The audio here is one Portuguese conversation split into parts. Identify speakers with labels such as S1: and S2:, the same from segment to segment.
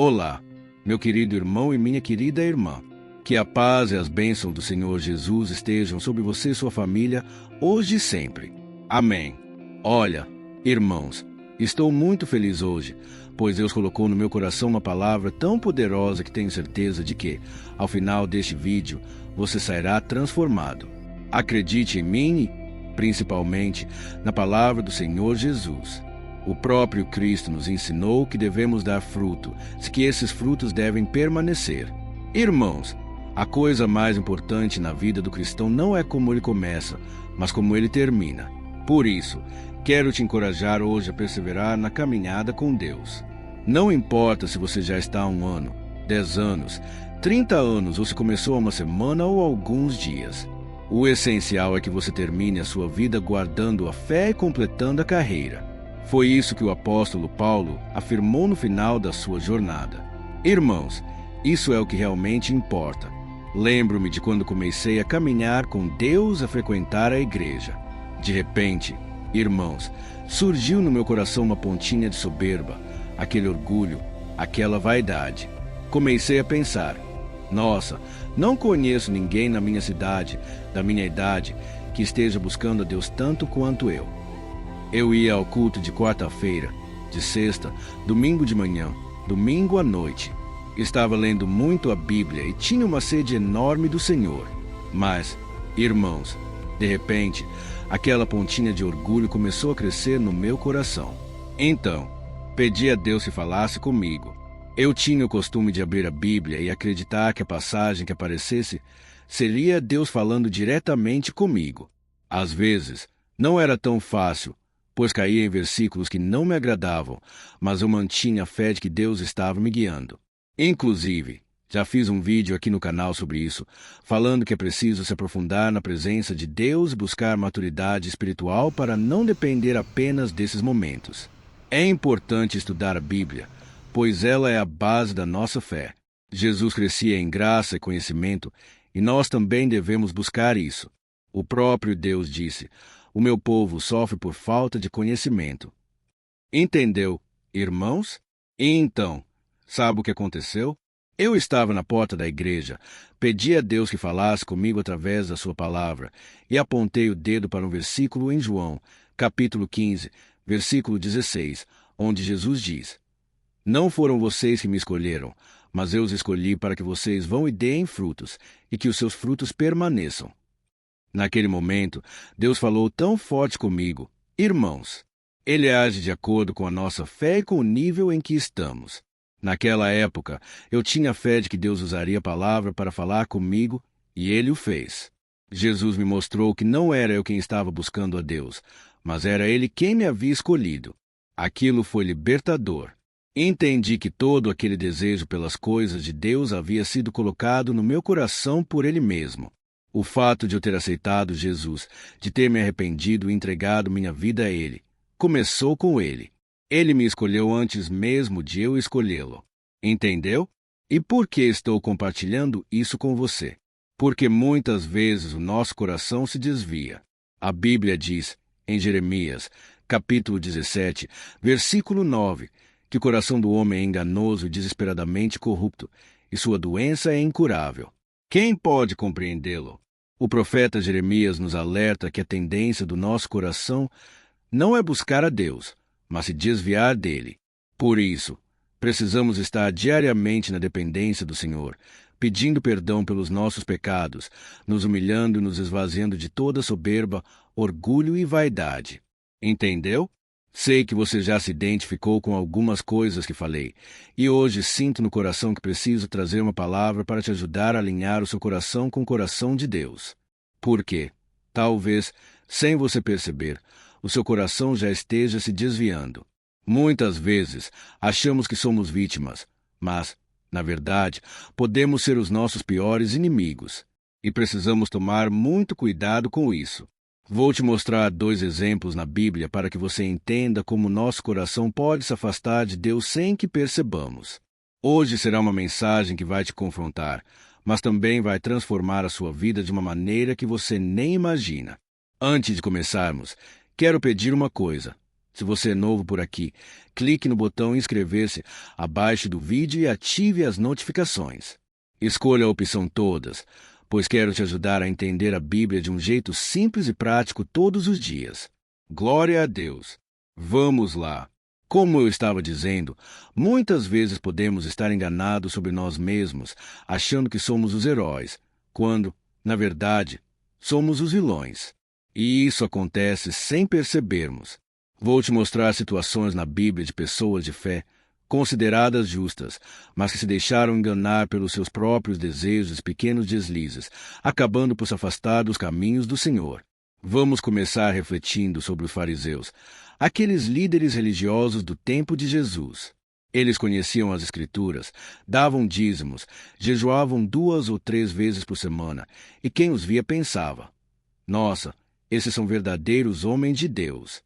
S1: Olá, meu querido irmão e minha querida irmã. Que a paz e as bênçãos do Senhor Jesus estejam sobre você e sua família, hoje e sempre. Amém. Olha, irmãos, estou muito feliz hoje, pois Deus colocou no meu coração uma palavra tão poderosa que tenho certeza de que, ao final deste vídeo, você sairá transformado. Acredite em mim e, principalmente, na palavra do Senhor Jesus. O próprio Cristo nos ensinou que devemos dar fruto, que esses frutos devem permanecer. Irmãos, a coisa mais importante na vida do cristão não é como ele começa, mas como ele termina. Por isso, quero te encorajar hoje a perseverar na caminhada com Deus. Não importa se você já está há 1 ano, 10 anos, 30 anos ou se começou há uma semana ou alguns dias. O essencial é que você termine a sua vida guardando a fé e completando a carreira. Foi isso que o apóstolo Paulo afirmou no final da sua jornada. Irmãos, isso é o que realmente importa. Lembro-me de quando comecei a caminhar com Deus, a frequentar a igreja. De repente, irmãos, surgiu no meu coração uma pontinha de soberba, aquele orgulho, aquela vaidade. Comecei a pensar: nossa, não conheço ninguém na minha cidade, da minha idade, que esteja buscando a Deus tanto quanto eu. Eu ia ao culto de quarta-feira, de sexta, domingo de manhã, domingo à noite. Estava lendo muito a Bíblia e tinha uma sede enorme do Senhor. Mas, irmãos, de repente, aquela pontinha de orgulho começou a crescer no meu coração. Então, pedi a Deus que falasse comigo. Eu tinha o costume de abrir a Bíblia e acreditar que a passagem que aparecesse seria Deus falando diretamente comigo. Às vezes, não era tão fácil, pois caía em versículos que não me agradavam, mas eu mantinha a fé de que Deus estava me guiando. Inclusive, já fiz um vídeo aqui no canal sobre isso, falando que é preciso se aprofundar na presença de Deus e buscar maturidade espiritual para não depender apenas desses momentos. É importante estudar a Bíblia, pois ela é a base da nossa fé. Jesus crescia em graça e conhecimento, e nós também devemos buscar isso. O próprio Deus disse: "O meu povo sofre por falta de conhecimento." Entendeu, irmãos? E então, sabe o que aconteceu? Eu estava na porta da igreja, pedi a Deus que falasse comigo através da sua palavra e apontei o dedo para um versículo em João, capítulo 15, versículo 16, onde Jesus diz: "Não foram vocês que me escolheram, mas eu os escolhi para que vocês vão e deem frutos, e que os seus frutos permaneçam." Naquele momento, Deus falou tão forte comigo: irmãos, Ele age de acordo com a nossa fé e com o nível em que estamos. Naquela época, eu tinha fé de que Deus usaria a palavra para falar comigo, e Ele o fez. Jesus me mostrou que não era eu quem estava buscando a Deus, mas era Ele quem me havia escolhido. Aquilo foi libertador. Entendi que todo aquele desejo pelas coisas de Deus havia sido colocado no meu coração por Ele mesmo. O fato de eu ter aceitado Jesus, de ter me arrependido e entregado minha vida a Ele, começou com Ele. Ele me escolheu antes mesmo de eu escolhê-lo. Entendeu? E por que estou compartilhando isso com você? Porque muitas vezes o nosso coração se desvia. A Bíblia diz, em Jeremias, capítulo 17, versículo 9, que o coração do homem é enganoso e desesperadamente corrupto, e sua doença é incurável. Quem pode compreendê-lo? O profeta Jeremias nos alerta que a tendência do nosso coração não é buscar a Deus, mas se desviar dele. Por isso, precisamos estar diariamente na dependência do Senhor, pedindo perdão pelos nossos pecados, nos humilhando e nos esvaziando de toda soberba, orgulho e vaidade. Entendeu? Sei que você já se identificou com algumas coisas que falei, e hoje sinto no coração que preciso trazer uma palavra para te ajudar a alinhar o seu coração com o coração de Deus. Porque, talvez, sem você perceber, o seu coração já esteja se desviando. Muitas vezes, achamos que somos vítimas, mas, na verdade, podemos ser os nossos piores inimigos, e precisamos tomar muito cuidado com isso. Vou te mostrar 2 exemplos na Bíblia para que você entenda como nosso coração pode se afastar de Deus sem que percebamos. Hoje será uma mensagem que vai te confrontar, mas também vai transformar a sua vida de uma maneira que você nem imagina. Antes de começarmos, quero pedir uma coisa. Se você é novo por aqui, clique no botão inscrever-se abaixo do vídeo e ative as notificações. Escolha a opção todas, pois quero te ajudar a entender a Bíblia de um jeito simples e prático todos os dias. Glória a Deus! Vamos lá! Como eu estava dizendo, muitas vezes podemos estar enganados sobre nós mesmos, achando que somos os heróis, quando, na verdade, somos os vilões. E isso acontece sem percebermos. Vou te mostrar situações na Bíblia de pessoas de fé, consideradas justas, mas que se deixaram enganar pelos seus próprios desejos e pequenos deslizes, acabando por se afastar dos caminhos do Senhor. Vamos começar refletindo sobre os fariseus, aqueles líderes religiosos do tempo de Jesus. Eles conheciam as Escrituras, davam dízimos, jejuavam 2 ou 3 vezes por semana, e quem os via pensava: nossa, esses são verdadeiros homens de Deus.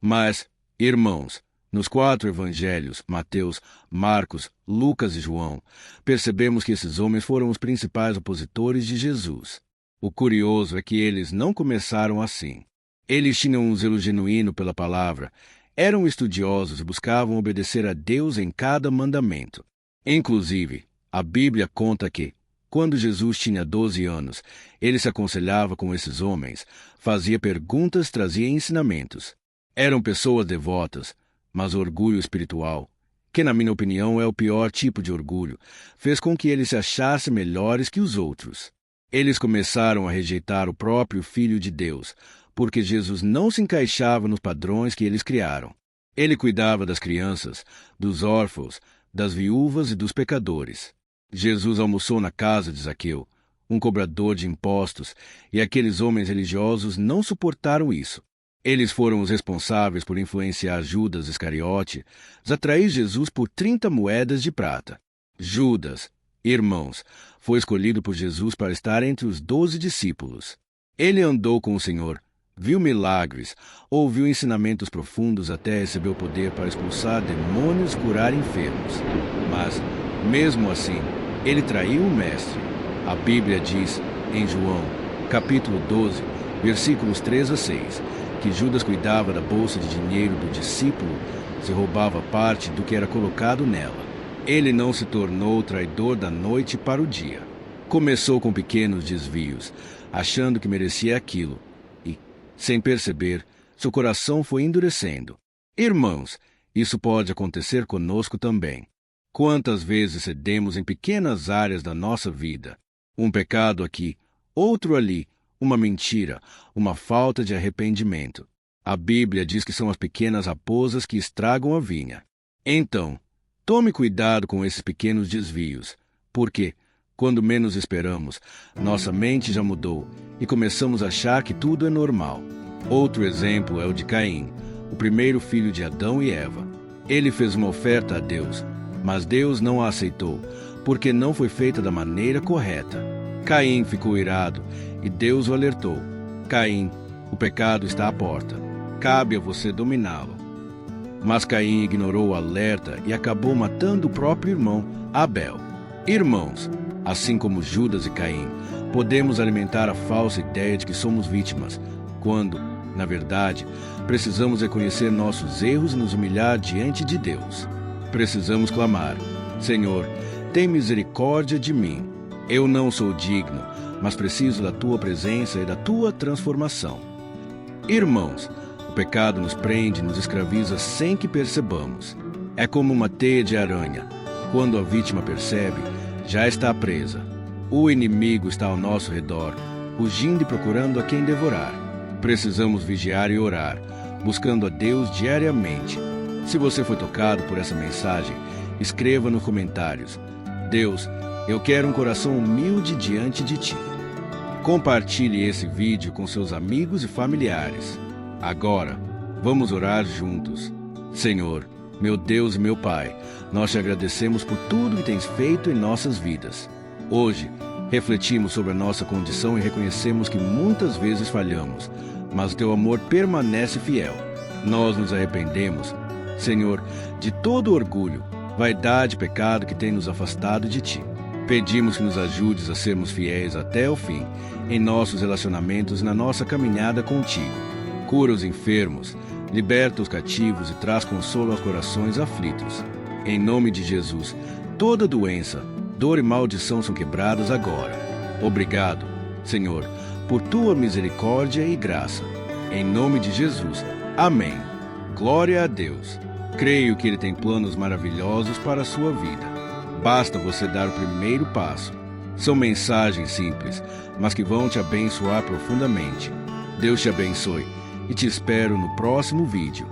S1: Mas, irmãos, nos 4 evangelhos, Mateus, Marcos, Lucas e João, percebemos que esses homens foram os principais opositores de Jesus. O curioso é que eles não começaram assim. Eles tinham um zelo genuíno pela palavra, eram estudiosos e buscavam obedecer a Deus em cada mandamento. Inclusive, a Bíblia conta que, quando Jesus tinha 12 anos, ele se aconselhava com esses homens, fazia perguntas, trazia ensinamentos. Eram pessoas devotas, mas o orgulho espiritual, que na minha opinião é o pior tipo de orgulho, fez com que eles se achassem melhores que os outros. Eles começaram a rejeitar o próprio Filho de Deus, porque Jesus não se encaixava nos padrões que eles criaram. Ele cuidava das crianças, dos órfãos, das viúvas e dos pecadores. Jesus almoçou na casa de Zaqueu, um cobrador de impostos, e aqueles homens religiosos não suportaram isso. Eles foram os responsáveis por influenciar Judas Iscariote a atrair Jesus por 30 moedas de prata. Judas, irmãos, foi escolhido por Jesus para estar entre os 12 discípulos. Ele andou com o Senhor, viu milagres, ouviu ensinamentos profundos até receber o poder para expulsar demônios e curar enfermos. Mas, mesmo assim, ele traiu o Mestre. A Bíblia diz, em João, capítulo 12, versículos 3 a 6, que Judas cuidava da bolsa de dinheiro do discípulo, se roubava parte do que era colocado nela. Ele não se tornou traidor da noite para o dia. Começou com pequenos desvios, achando que merecia aquilo, e, sem perceber, seu coração foi endurecendo. Irmãos, isso pode acontecer conosco também. Quantas vezes cedemos em pequenas áreas da nossa vida? Um pecado aqui, outro ali, uma mentira, uma falta de arrependimento. A Bíblia diz que são as pequenas raposas que estragam a vinha. Então, tome cuidado com esses pequenos desvios, porque, quando menos esperamos, nossa mente já mudou e começamos a achar que tudo é normal. Outro exemplo é o de Caim, o primeiro filho de Adão e Eva. Ele fez uma oferta a Deus, mas Deus não a aceitou, porque não foi feita da maneira correta. Caim ficou irado e Deus o alertou: Caim, o pecado está à porta. Cabe a você dominá-lo. Mas Caim ignorou o alerta e acabou matando o próprio irmão, Abel. Irmãos, assim como Judas e Caim, podemos alimentar a falsa ideia de que somos vítimas, quando, na verdade, precisamos reconhecer nossos erros e nos humilhar diante de Deus. Precisamos clamar: Senhor, tem misericórdia de mim. Eu não sou digno, mas preciso da Tua presença e da Tua transformação. Irmãos, o pecado nos prende e nos escraviza sem que percebamos. É como uma teia de aranha. Quando a vítima percebe, já está presa. O inimigo está ao nosso redor, rugindo e procurando a quem devorar. Precisamos vigiar e orar, buscando a Deus diariamente. Se você foi tocado por essa mensagem, escreva nos comentários: Deus, eu quero um coração humilde diante de Ti. Compartilhe esse vídeo com seus amigos e familiares. Agora, vamos orar juntos. Senhor, meu Deus e meu Pai, nós Te agradecemos por tudo que Tens feito em nossas vidas. Hoje, refletimos sobre a nossa condição e reconhecemos que muitas vezes falhamos, mas Teu amor permanece fiel. Nós nos arrependemos, Senhor, de todo orgulho, vaidade e pecado que tem nos afastado de Ti. Pedimos que nos ajudes a sermos fiéis até o fim, em nossos relacionamentos e na nossa caminhada contigo. Cura os enfermos, Liberta os cativos e traz consolo aos corações aflitos. Em nome de Jesus, toda doença, dor e maldição são quebradas agora. Obrigado, Senhor, por tua misericórdia e graça. Em nome de Jesus. Amém. Glória a Deus. Creio que Ele tem planos maravilhosos para a sua vida. Basta você dar o primeiro passo. São mensagens simples, mas que vão te abençoar profundamente. Deus te abençoe e te espero no próximo vídeo.